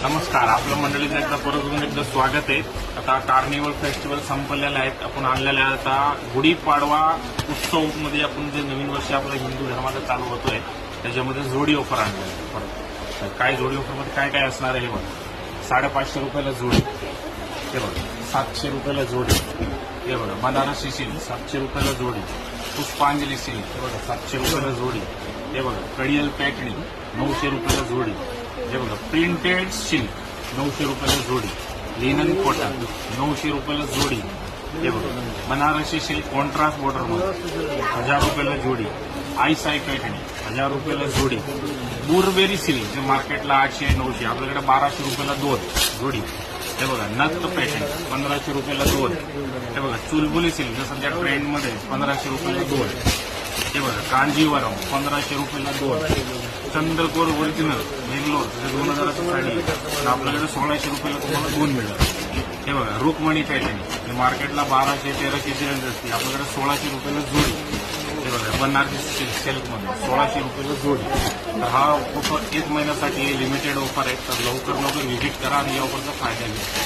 नमस्कार, आपल्या मंडळीचं एकदा परत एकदा स्वागत आहे. आता कार्निवल फेस्टिवल संपलेला आहे. आपण आणलेल्या आता गुढीपाडवा उत्सव मध्ये आपण जे नवीन वर्ष आपल्या हिंदू धर्माचा चालू होतोय त्याच्यामध्ये जोडी ऑफर आणलेली आहे. परत काय जोडी ऑफर मध्ये काय काय असणार आहे हे बघा. 550 रुपयाला जोडी, हे बघा. 700 रुपयाला जोडी, हे बघा. बनारसी सिल्क 700 रुपयाला जोडी. पुष्पांजली सिल्क हे बघा 700 रुपयाला जोडी, हे बघा. कडियल पॅटर्न 900 रुपयाला जोडी, हे बघा. प्रिंटेड सिल्क 900 रुपयाला जोडी. लिनन कॉटन 900 रुपयाला जोडी, हे बघा. बनारसी सिल्क कॉन्ट्रास्ट बॉर्डरमध्ये 1000 रुपयाला जोडी. आईसाई पॅटर्न 1000 रुपयाला जोडी. बुरबेरी सिल्क जे मार्केटला 800-900, आपल्याकडे 1200 रुपयाला 2 जोडी, हे बघा. नथ पॅटर्न 1500 रुपयाला 2, हे बघा. चुलबुली सिल्क जे सध्या ट्रेंडमध्ये 1500 रुपयाला 2, हे बघा. कांजीवरम 1500 रुपयाला 2. चंद्रकोर ओरिजिनल बेंगलोर 2000ची साडी आपल्याकडे 1600 रुपयाला तुम्हाला 2 मिळतात. हे बघा. रुक्मणी पॅटर्न मार्केटला 1200-1300 रेंज असते, आपल्याकडे 1600 रुपयाला जोडी, हे बघा. बनारसी सिल्कमध्ये 1600 रुपयाला जोडी. तर हा ऑफर 1 महिन्यासाठी लिमिटेड ऑफर आहे. तर लवकर व्हिजिट करा आणि या ऑफरचा फायदा घ्या.